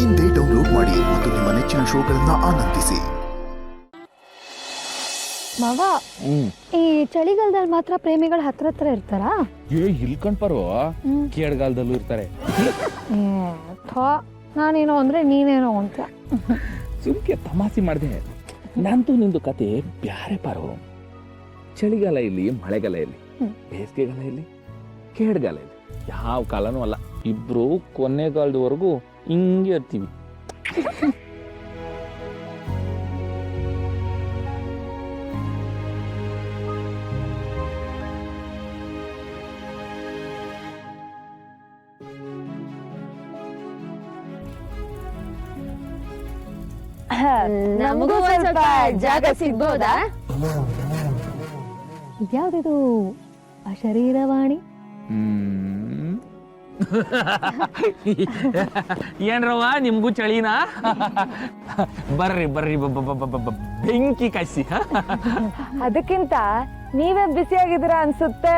ಇಂದೇ ಡೌನ್ಲೋಡ್ ಮಾಡಿ ಮತ್ತು ನಿಮ್ಮ ನೆಚ್ಚಿನ ಶೋಗಳನ್ನ ಆನಂದಿಸಿ. ಮಾವ, ಈ ಚಳಿಗಾಲದಲ್ಲಿ ಮಾತ್ರ ಪ್ರೇಮಿಗಳು ಹತ್ರ ಇರ್ತಾರಾ? ಇಲ್ಕೊಂಡ್ಬರೋ ಕೇಳ್ಗಾಲದಲ್ಲೂ ಇರ್ತಾರೆ. ನಾನೇನೋ ಅಂದ್ರೆ ನೀನೇನೋ ಅಂತ ಸುಮ್ಕೆ ತಮಾಷೆ ಮಾಡಿದೆ. ನಂದು ನಿಂದು ಕತೆ ಬ್ಯಾರೆ ಪಾರು. ಚಳಿಗಾಲ ಇಲ್ಲಿ, ಮಳೆಗಾಲ ಇಲ್ಲಿ, ಬೇಸಿಗೆಗಾಲ ಇಲ್ಲಿ, ಕೇಡ್ಗಾಲ ಇಲ್ಲಿ, ಯಾವ ಕಾಲನೂ ಅಲ್ಲ. ಇಬ್ರು ಕೊನೆಗಾಲದವರೆಗೂ ಹಿಂಗೆ ಇರ್ತೀವಿ. ನಮಗೂ ಸ್ವಲ್ಪ ಜಾಗ ಸಿಗ್ಬೋದಾ? ಇದ್ಯಾವ್ದಿದು ಅಶರೀರವಾಣಿ? ಏನ್ರವ್ವ ನಿಮ್ಗೂ ಚಳಿನಾ? ಬರ್ರಿ ಬರ್ರಿ, ಬೆಂಕಿ ಕಾಯಿಸಿ. ಅದಕ್ಕಿಂತ ನೀವೇ ಬಿಸಿಯಾಗಿದ್ದೀರಾ ಅನ್ಸುತ್ತೆ.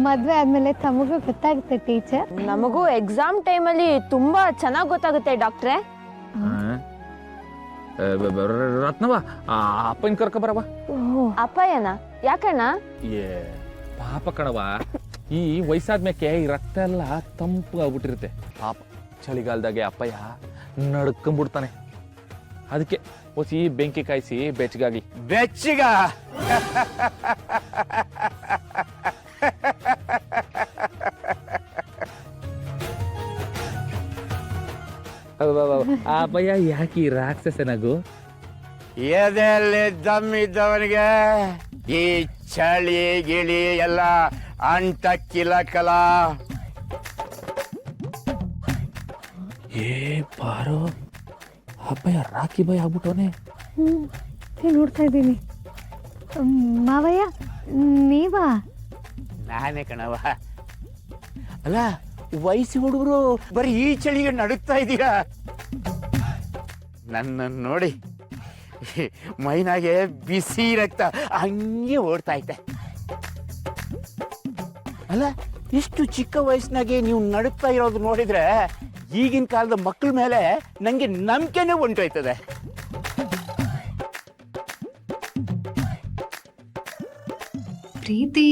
ಮದ್ವೆ ಆದ್ಮೇಲೆ ತಮಗೂ ಗೊತ್ತಾಗುತ್ತೆ ಟೀಚರ್. ನಮಗೂ ಎಕ್ಸಾಮ್ ಟೈಮಲ್ಲಿ ತುಂಬಾ ಚೆನ್ನಾಗಿ ಗೊತ್ತಾಗುತ್ತೆ ಡಾಕ್ಟ್ರೆ. ರತ್ನವ, ಅಪ್ಪನ ಕರ್ಕ ಬರವ. ಅಪ್ಪಯ್ಯನ ಯಾಕಣ್ಣ? ಪಾಪ ಕಣವ, ಈ ವಯಸ್ಸಾದ್ಮೇಕೆ ಈ ರಕ್ತ ಎಲ್ಲ ತಂಪು ಆಗ್ಬಿಟ್ಟಿರುತ್ತೆ. ಪಾಪ ಚಳಿಗಾಲದಾಗೆ ಅಪ್ಪಯ್ಯ ನಡ್ಕೊಂಡ್ಬಿಡ್ತಾನೆ. ಅದಕ್ಕೆ ಹೊಸಿ ಬೆಂಕಿ ಕಾಯಿಸಿ ಬೆಚ್ಚಗಾಗಿ. ಬೆಚ್ಚಿಗ ಅಪ್ಪಯ್ಯ ಯಾಕೆ ಈ ರಾಕ್ಷಸನಾಗು? ಎದೆಯಲ್ಲಿ ದಮ್ಮಿದ್ದವನಿಗೆ ಈ ಚಳಿ ಗಿಳಿ ಎಲ್ಲ ಅಂಟಕ್ಕಿಲಕಲ. ಏ ಪಾರೋ, ಅಪ್ಪಯ್ಯ ರಾಕಿ ಬಾಯ್ ಆಗ್ಬಿಟ್ಟವನೆ. ನೋಡ್ತಾ ಇದ್ದೀನಿ. ಮಾವಯ್ಯ ನೀವಾ? ನಾನೇ ಕಣವ. ಅಲ್ಲ, ವಯಸ್ಸು ಹುಡುಗರು ಬರೀ ಈ ಚಳಿಗೆ ನಡುಕ್ತಾ ಇದ್ದೀರಾ. ನನ್ನನ್ನು ನೋಡಿ ಮೈನಾಗೆ ಬಿಸಿ ರಕ್ತ ಹಂಗೆ ಓಡ್ತಾ ಐತೆ. ಅಲ್ಲ, ಇಷ್ಟು ಚಿಕ್ಕ ವಯಸ್ಸಿನಾಗೆ ನೀವು ನಡುಕ್ತಾ ಇರೋದು ನೋಡಿದ್ರೆ ಈಗಿನ ಕಾಲದ ಮಕ್ಕಳ ಮೇಲೆ ನಂಗೆ ನಂಬಿಕೆನೇ ಹೊಂಟೋಯ್ತದೆ. ಪ್ರೀತಿ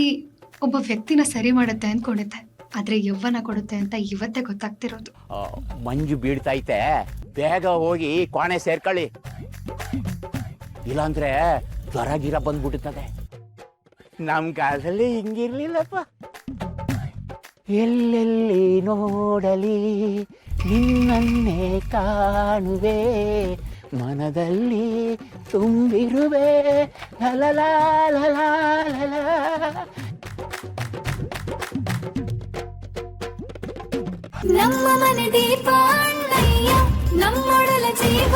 ಒಬ್ಬ ವ್ಯಕ್ತಿನ ಸರಿ ಮಾಡುತ್ತೆ ಅಂದ್ಕೊಂಡಿದ್ದೆ, ಆದ್ರೆ ಯೌವನ ಕೊಡುತ್ತೆ ಅಂತ ಇವತ್ತೇ ಗೊತ್ತಾಗ್ತಿರೋದು. ಮಂಜು ಬೀಳ್ತೈತೆ, ಬೇಗ ಹೋಗಿ ಕೋಣೆ ಸೇರ್ಕೊಳ್ಳಿ, ಇಲ್ಲಾಂದ್ರೆ ಜ್ವರ ಗಿರ ಬಂದ್ಬಿಡುತ್ತದೆ. ನಮ್ ಕಾಲದಲ್ಲಿ ಹಿಂಗಿರ್ಲಿಲ್ಲಪ್ಪ. ಎಲ್ಲೆಲ್ಲಿ ನೋಡಲಿ ನಿನ್ನನ್ನೇ ಕಾಣುವೆ, ಮನದಲ್ಲಿ ತುಂಬಿರುವೆ ಲಲಲಾ ಲಲಾ ಲಲಾ. ನಮ್ಮ ಮನೆ ದೀಪ ಅಣ್ಣಯ್ಯ, ನಮ್ಮೊಡಲ ಜೀವ